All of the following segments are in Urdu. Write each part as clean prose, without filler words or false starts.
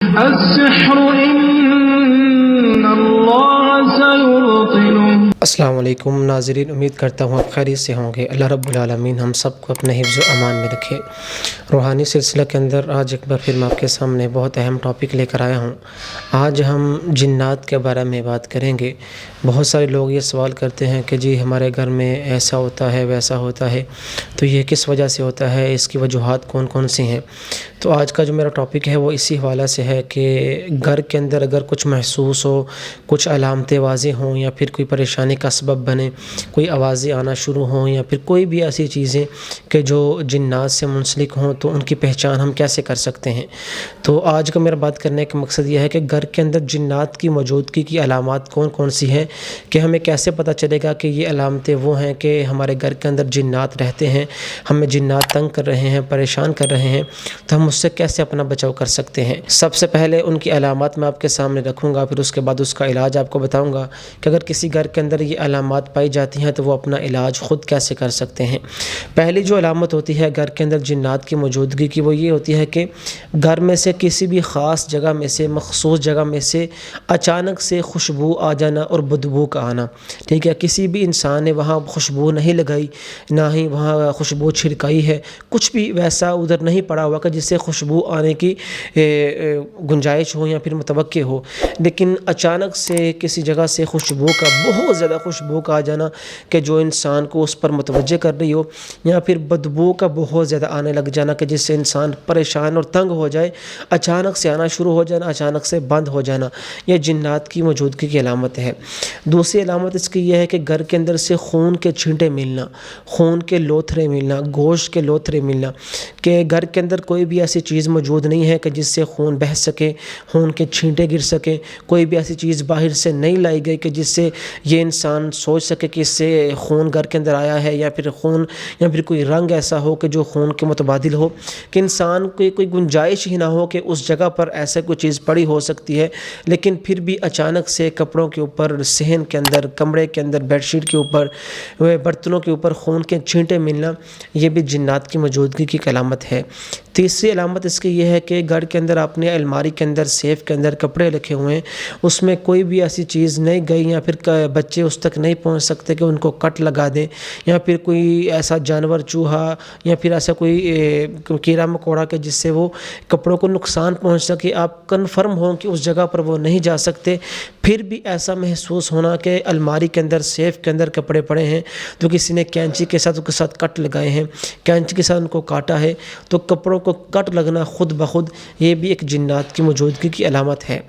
السحر إن الله سيبطله۔ السلام علیکم ناظرین، امید کرتا ہوں آپ خیریت سے ہوں گے۔ اللہ رب العالمین ہم سب کو اپنے حفظ و امان میں رکھے۔ روحانی سلسلہ کے اندر آج ایک بار پھر میں آپ کے سامنے بہت اہم ٹاپک لے کر آیا ہوں۔ آج ہم جنات کے بارے میں بات کریں گے۔ بہت سارے لوگ یہ سوال کرتے ہیں کہ جی ہمارے گھر میں ایسا ہوتا ہے ویسا ہوتا ہے، تو یہ کس وجہ سے ہوتا ہے، اس کی وجوہات کون کون سی ہیں۔ تو آج کا جو میرا ٹاپک ہے وہ اسی حوالہ سے ہے کہ گھر کے اندر اگر کچھ محسوس ہو، کچھ علامتیں واضح ہوں یا پھر کوئی پریشانی کا سبب بنے، کوئی آوازیں آنا شروع ہوں یا پھر کوئی بھی ایسی چیزیں کہ جو جنات سے منسلک ہوں، تو ان کی پہچان ہم کیسے کر سکتے ہیں۔ تو آج کا میرا بات کرنے کا مقصد یہ ہے کہ گھر کے اندر جنات کی موجودگی کی علامات کون کون سی ہیں، کہ ہمیں کیسے پتہ چلے گا کہ یہ علامتیں وہ ہیں کہ ہمارے گھر کے اندر جنات رہتے ہیں، ہمیں جنات تنگ کر رہے ہیں، پریشان کر رہے ہیں، تو ہم اس سے کیسے اپنا بچاؤ کر سکتے ہیں۔ سب سے پہلے ان کی علامات میں آپ کے سامنے رکھوں گا، پھر اس کے بعد اس کا علاج آپ کو بتاؤں گا کہ اگر کسی گھر کے اندر یہ علامات پائی جاتی ہیں تو وہ اپنا علاج خود کیسے کر سکتے ہیں۔ پہلی جو علامت ہوتی ہے گھر کے اندر جنات کی موجودگی کی، وہ یہ ہوتی ہے کہ گھر میں سے کسی بھی خاص جگہ میں سے، مخصوص جگہ میں سے اچانک سے خوشبو آ جانا اور بدبو کا آنا۔ ٹھیک ہے، کسی بھی انسان نے وہاں خوشبو نہیں لگائی، نہ ہی وہاں خوشبو چھڑکائی ہے، کچھ بھی ویسا ادھر نہیں پڑا ہوا کہ جس سے خوشبو آنے کی گنجائش ہو یا پھر متوقع ہو، لیکن اچانک سے کسی جگہ سے خوشبو کا، بہت زیادہ خوشبو کا آ جانا کہ جو انسان کو اس پر متوجہ کر رہی ہو، یا پھر بدبو کا بہت زیادہ آنے لگ جانا کہ جس سے انسان پریشان اور تنگ ہو جائے، اچانک سے آنا شروع ہو جانا، اچانک سے بند ہو جانا، یہ جنات کی موجودگی کی علامت ہے۔ دوسری علامت اس کی یہ ہے کہ گھر کے اندر سے خون کے چھینٹے ملنا، خون کے لوتھڑے ملنا، گوشت کے لوتھڑے ملنا، کہ گھر کے اندر کوئی بھی ایسی چیز موجود نہیں ہے کہ جس سے خون بہہ سکے، خون کے چھینٹے گر سکیں، کوئی بھی ایسی چیز باہر سے نہیں لائی گئی کہ جس سے یہ انسان سوچ سکے کہ اس سے خون گھر کے اندر آیا ہے، یا پھر خون، یا پھر کوئی رنگ ایسا ہو کہ جو خون کے متبادل ہو، کہ انسان کو کوئی گنجائش ہی نہ ہو کہ اس جگہ پر ایسا کوئی چیز پڑی ہو سکتی ہے، لیکن پھر بھی اچانک سے کپڑوں کے اوپر، صحن کے اندر، کمرے کے اندر، بیڈ شیٹ کے اوپر، برتنوں کے اوپر خون کے چھینٹے ملنا، یہ بھی جنات کی موجودگی کی علامت ہے۔ تیسری علامت اس کی یہ ہے کہ گھر کے اندر آپ نے الماری کے اندر، سیف کے اندر کپڑے رکھے ہوئے ہیں، اس میں کوئی بھی ایسی چیز نہیں گئی، یا پھر بچے اس تک نہیں پہنچ سکتے کہ ان کو کٹ لگا دیں، یا پھر کوئی ایسا جانور، چوہا یا پھر ایسا کوئی کیڑا مکوڑا کہ جس سے وہ کپڑوں کو نقصان پہنچ سکے، آپ کنفرم ہوں کہ اس جگہ پر وہ نہیں جا سکتے، پھر بھی ایسا محسوس ہونا کہ الماری کے اندر، سیف کے اندر کپڑے پڑے ہیں تو کسی نے کینچی کے ساتھ کٹ لگائے ہیں، کینچی کے ساتھ ان کو کاٹا ہے، تو کپڑوں کو کٹ لگنا خود بخود، یہ بھی ایک جنات کی موجودگی کی علامت ہے۔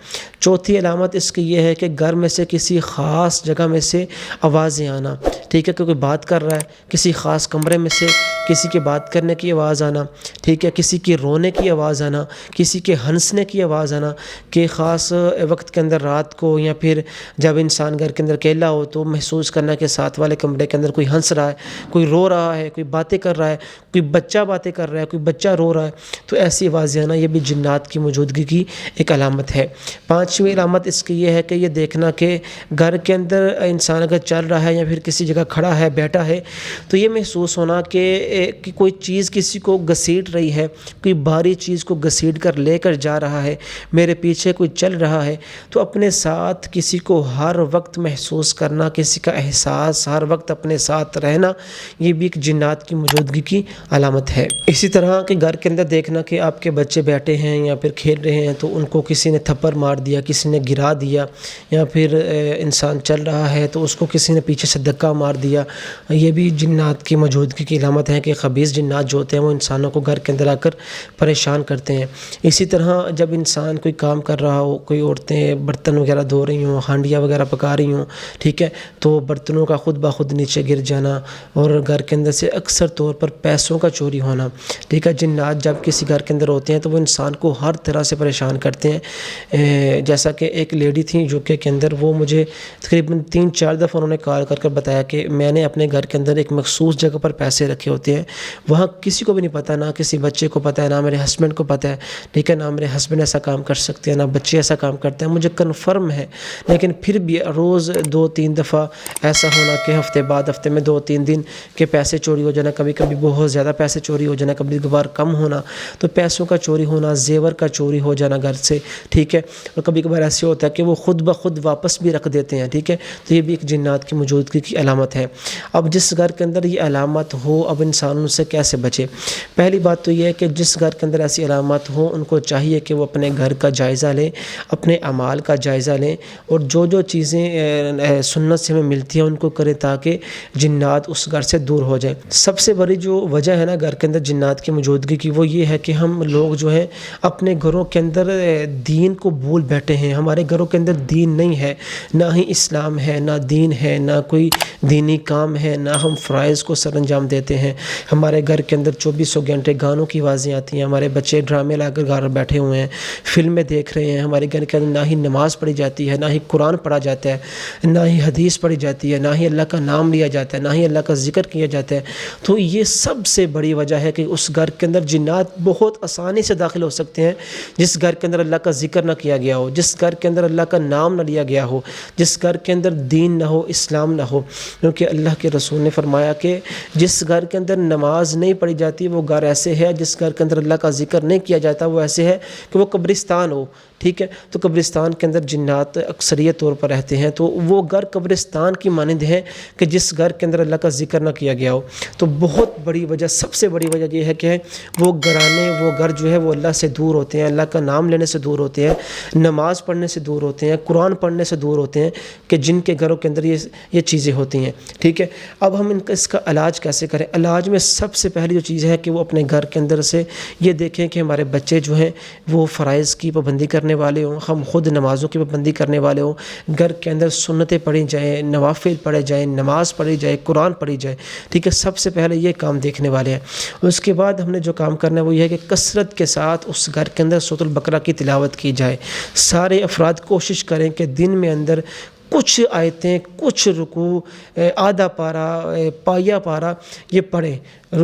چوتھی علامت اس کی یہ ہے کہ گھر میں سے کسی خاص جگہ میں سے آوازیں آنا۔ ٹھیک ہے، کہ کوئی بات کر رہا ہے، کسی خاص کمرے میں سے کسی کے بات کرنے کی آواز آنا، ٹھیک ہے، کسی کی رونے کی آواز آنا، کسی کے ہنسنے کی آواز آنا، کہ خاص وقت کے اندر رات کو، یا پھر جب انسان گھر کے اندر اکیلا ہو تو محسوس کرنا کہ ساتھ والے کمرے کے اندر کوئی ہنس رہا ہے، کوئی رو رہا ہے، کوئی باتیں کر رہا ہے، کوئی بچہ باتیں کر رہا ہے، کوئی بچہ رو رہا ہے، تو ایسی آوازیں آنا، یہ بھی جنات کی موجودگی کی ایک علامت ہے۔ پانچویں علامت اس کی یہ ہے کہ یہ دیکھنا کہ گھر کے اندر انسان اگر چل رہا ہے یا پھر کسی جگہ کھڑا ہے، بیٹھا ہے، تو یہ محسوس ہونا کہ کوئی چیز کسی کو گھسیٹ رہی ہے، کوئی بھاری چیز کو گھسیٹ کر لے کر جا رہا ہے، میرے پیچھے کوئی چل رہا ہے، تو اپنے ساتھ کسی کو ہر وقت محسوس کرنا، کسی کا احساس ہر وقت اپنے ساتھ رہنا، یہ بھی ایک جنات کی موجودگی کی علامت ہے۔ اسی طرح کہ گھر کے اندر دیکھنا کہ آپ کے بچے بیٹھے ہیں یا پھر کھیل رہے ہیں تو ان کو کسی نے تھپڑ مار دیا، کسی نے گرا دیا، یا پھر انسان چل رہا ہے تو اس کو کسی نے پیچھے سے دھکا مار دیا، یہ بھی جنات کی موجودگی کی علامت ہے کہ خبیث جنات جو ہوتے ہیں وہ انسانوں کو گھر کے اندر آ کر پریشان کرتے ہیں۔ اسی طرح جب انسان کوئی کام کر رہا ہو، کوئی عورتیں برتن وغیرہ دھو رہی ہوں، ہانڈیاں وغیرہ پکا رہی ہوں، ٹھیک ہے، تو برتنوں کا خود بخود نیچے گر جانا، اور گھر کے اندر سے اکثر طور پر پیسوں کا چوری ہونا، ٹھیک ہے۔ جنات جب کسی گھر کے اندر ہوتے ہیں تو وہ انسان کو ہر طرح سے پریشان کرتے ہیں۔ جیسا کہ ایک لیڈی تھی جو کہ اندر، وہ مجھے تقریباً 3-4 دفعہ انہوں نے کال کر بتایا کہ میں نے اپنے گھر کے اندر ایک مخصوص جگہ پر پیسے رکھے ہوتے ہوتے ہیں وہاں کسی کو بھی نہیں پتہ، نہ کسی بچے کو پتہ ہے، نہ میرے ہسبینڈ کو پتہ ہے، ٹھیک ہے، نہ میرے ہسبینڈ ایسا کام کر سکتے ہیں، نہ بچے ایسا کام کرتے ہیں، مجھے کنفرم ہے، لیکن پھر بھی روز 2-3 دفعہ ایسا ہونا کہ ہفتے میں 2-3 دن کے پیسے چوری ہو جانا، کبھی کبھی بہت زیادہ پیسے چوری ہو جانا، کبھی کبھار کم ہونا، تو پیسوں کا چوری ہونا، زیور کا چوری ہو جانا گھر سے، ٹھیک ہے، اور کبھی کبھار ایسے ہوتا ہے کہ وہ خود بخود واپس بھی رکھ دیتے ہیں، ٹھیک ہے، تو یہ بھی ایک جنات کی موجودگی کی علامت ہے۔ اب جس گھر کے اندر یہ علامت ہو، اب انسان ان سے کیسے بچے؟ پہلی بات تو یہ ہے کہ جس گھر کے اندر ایسی علامت ہو ان کو چاہیے کہ وہ اپنے گھر کا جائزہ لیں، اپنے اعمال کا جائزہ لیں، اور جو چیزیں سنت سے ہمیں ملتی ہیں ان کو کریں تاکہ جنات اس گھر سے دور ہو جائیں۔ سب سے بڑی جو وجہ ہے نا گھر کے اندر جنات کی موجودگی کی، وہ یہ ہے کہ ہم لوگ جو ہیں اپنے گھروں کے اندر دین کو بھول بیٹھے ہیں۔ ہمارے گھروں کے اندر دین نہیں ہے، نہ ہی اسلام ہے، نہ دین ہے، نہ کوئی دینی کام ہے، نہ ہم فرائض کو سر انجام دیتے ہیں۔ ہمارے گھر کے اندر 24 گھنٹے گانوں کی آوازیں آتی ہیں، ہمارے بچے ڈرامے لا کر گھر بیٹھے ہوئے ہیں، فلمیں دیکھ رہے ہیں، ہمارے گھر کے اندر نہ ہی نماز پڑھی جاتی ہے، نہ ہی قرآن پڑھا جاتا ہے، نہ ہی حدیث پڑھی جاتی ہے، نہ ہی اللہ کا نام لیا جاتا ہے، نہ ہی اللہ کا ذکر کیا جاتا ہے۔ تو یہ سب سے بڑی وجہ ہے کہ اس گھر کے اندر جنات بہت آسانی سے داخل ہو سکتے ہیں، جس گھر کے اندر اللہ کا ذکر نہ کیا گیا ہو، جس گھر کے اندر اللہ کا نام نہ لیا گیا ہو، جس گھر کے اندر دین نہ ہو، اسلام نہ ہو۔ کیونکہ اللہ کے رسول نے فرمایا کہ جس گھر کے اندر نماز نہیں پڑھی جاتی وہ گھر ایسے ہے، جس گھر کے اندر اللہ کا ذکر نہیں کیا جاتا وہ ایسے ہے کہ وہ قبرستان ہو، ٹھیک ہے۔ تو قبرستان کے اندر جنات اکثریت طور پر رہتے ہیں، تو وہ گھر قبرستان کی مانند ہے کہ جس گھر کے اندر اللہ کا ذکر نہ کیا گیا ہو۔ تو بہت بڑی وجہ، سب سے بڑی وجہ یہ ہے کہ وہ گھرانے، وہ گھر جو ہے وہ اللہ سے دور ہوتے ہیں، اللہ کا نام لینے سے دور ہوتے ہیں، نماز پڑھنے سے دور ہوتے ہیں، قرآن پڑھنے سے دور ہوتے ہیں، کہ جن کے گھروں کے اندر یہ چیزیں ہوتی ہیں، ٹھیک ہے۔ اب ہم اس کا علاج کیسے کریں؟ علاج میں سب سے پہلی جو چیز ہے کہ وہ اپنے گھر کے اندر سے یہ دیکھیں کہ ہمارے بچے جو ہیں وہ فرائض کی پابندی کرنے والے ہوں، ہم خود نمازوں کی پابندی کرنے والے ہوں، گھر کے اندر سنتیں پڑھی جائیں، نوافل پڑھے جائیں، نماز پڑھی جائے، قرآن پڑھی جائے، ٹھیک ہے۔ سب سے پہلے یہ کام دیکھنے والے ہیں۔ اس کے بعد ہم نے جو کام کرنا ہے وہ یہ ہے کہ کثرت کے ساتھ اس گھر کے اندر سورۃ البقرہ کی تلاوت کی جائے۔ سارے افراد کوشش کریں کہ دن میں اندر کچھ آیتیں، کچھ رکوع، آدھا پارہ، پایہ پارہ یہ پڑھیں،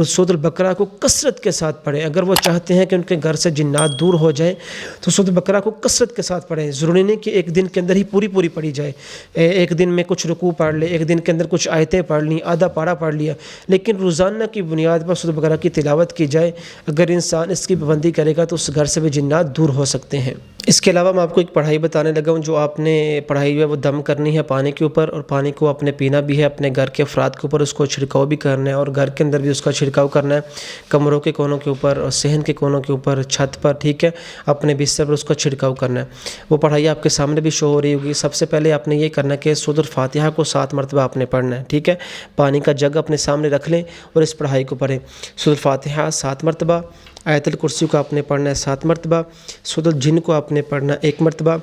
سورۃ البقرہ کو کثرت کے ساتھ پڑھیں۔ اگر وہ چاہتے ہیں کہ ان کے گھر سے جنات دور ہو جائیں تو سورۃ البقرہ کو کثرت کے ساتھ پڑھیں۔ ضروری نہیں کہ ایک دن کے اندر ہی پوری پڑھی جائے، ایک دن میں کچھ رکوع پڑھ لے، ایک دن کے اندر کچھ آیتیں پڑھ لیں، آدھا پارہ پڑھ لیا، لیکن روزانہ کی بنیاد پر سورۃ البقرہ کی تلاوت کی جائے۔ اگر انسان اس کی پابندی کرے گا تو اس گھر سے بھی جنات دور ہو سکتے ہیں۔ اس کے علاوہ میں آپ کو ایک پڑھائی بتانے لگا ہوں، جو آپ نے پڑھائی ہے وہ دم کرنی ہے پانی کے اوپر، اور پانی کو آپ نے پینا بھی ہے، اپنے گھر کے افراد کے اوپر اس کو چھڑکاؤ بھی کرنا ہے، اور گھر کے اندر بھی اس کا چھڑکاؤ کرنا ہے، کمروں کے کونوں کے اوپر اور صحن کے کونوں کے اوپر، چھت پر، ٹھیک ہے، اپنے بستر پر اس کا چھڑکاؤ کرنا ہے۔ وہ پڑھائی آپ کے سامنے بھی شو ہو رہی ہوگی۔ سب سے پہلے آپ نے یہ کرنا ہے کہ سورۃ الفاتحہ کو 7 مرتبہ آپ نے پڑھنا ہے، ٹھیک ہے۔ پانی کا جگ اپنے سامنے رکھ لیں اور اس پڑھائی کو پڑھیں۔ سورۃ الفاتحہ 7 مرتبہ، آیت الکرسی کو آپ نے پڑھنا ہے 7 مرتبہ، سورۃ الجن کو آپ نے پڑھنا 1 مرتبہ،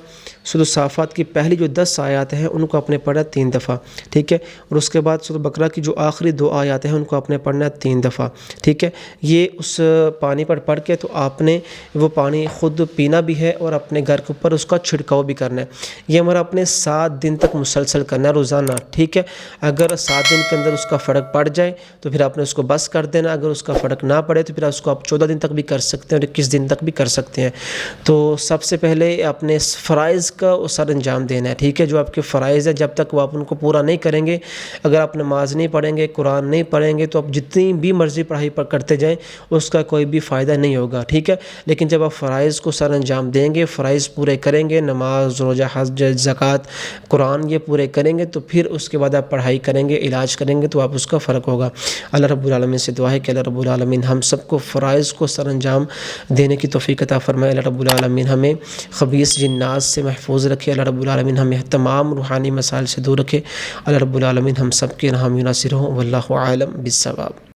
سورۃ الصافات کی پہلی جو 10 آیات ہیں ان کو آپ نے پڑھنا 3 دفعہ، ٹھیک ہے، اور اس کے بعد سورۃ البقرہ کی جو آخری 2 آیات ہیں ان کو آپ نے پڑھنا 3 دفعہ، ٹھیک ہے۔ یہ اس پانی پر پڑھ کے تو آپ نے وہ پانی خود پینا بھی ہے اور اپنے گھر کے اوپر اس کا چھڑکاؤ بھی کرنا ہے۔ یہ ہمارا اپنے 7 دن تک مسلسل کرنا ہے روزانہ، ٹھیک ہے۔ اگر 7 دن کے اندر اس کا فرق پڑ جائے تو پھر آپ نے اس کو بس کر دینا، اگر اس کا فرق نہ پڑے تو پھر اس کو آپ 14 دن تک بھی کر سکتے ہیں اور 21 دن تک بھی کر سکتے ہیں۔ تو سب سے پہلے اپنے فرائض کا سر انجام دینا ہے، ٹھیک ہے۔ جو آپ کے فرائض ہیں جب تک وہ آپ ان کو پورا نہیں کریں گے، اگر آپ نماز نہیں پڑھیں گے، قرآن نہیں پڑھیں گے، تو آپ جتنی بھی مرضی پڑھائی کرتے جائیں اس کا کوئی بھی فائدہ نہیں ہوگا، ٹھیک ہے۔ لیکن جب آپ فرائض کو سر انجام دیں گے، فرائض پورے کریں گے، نماز، روزہ، حج، زکوٰۃ، قرآن یہ پورے کریں گے، تو پھر اس کے بعد آپ پڑھائی کریں گے، علاج کریں گے، تو آپ اس کا فرق ہوگا۔ اللہ رب العالمین سے دعا ہے کہ اللہ رب العالمین ہم سب کو فرائض کو سر انجام دینے کی توفیق عطا فرمائے۔ اللہ رب العالمین ہمیں خبیث جنات سے محفوظ رکھے۔ اللہ رب العالمین ہمیں تمام روحانی مسائل سے دور رکھے۔ اللہ رب العالمین ہم سب کے حامی و ناصر ہوں۔ واللہ اعلم بالصواب۔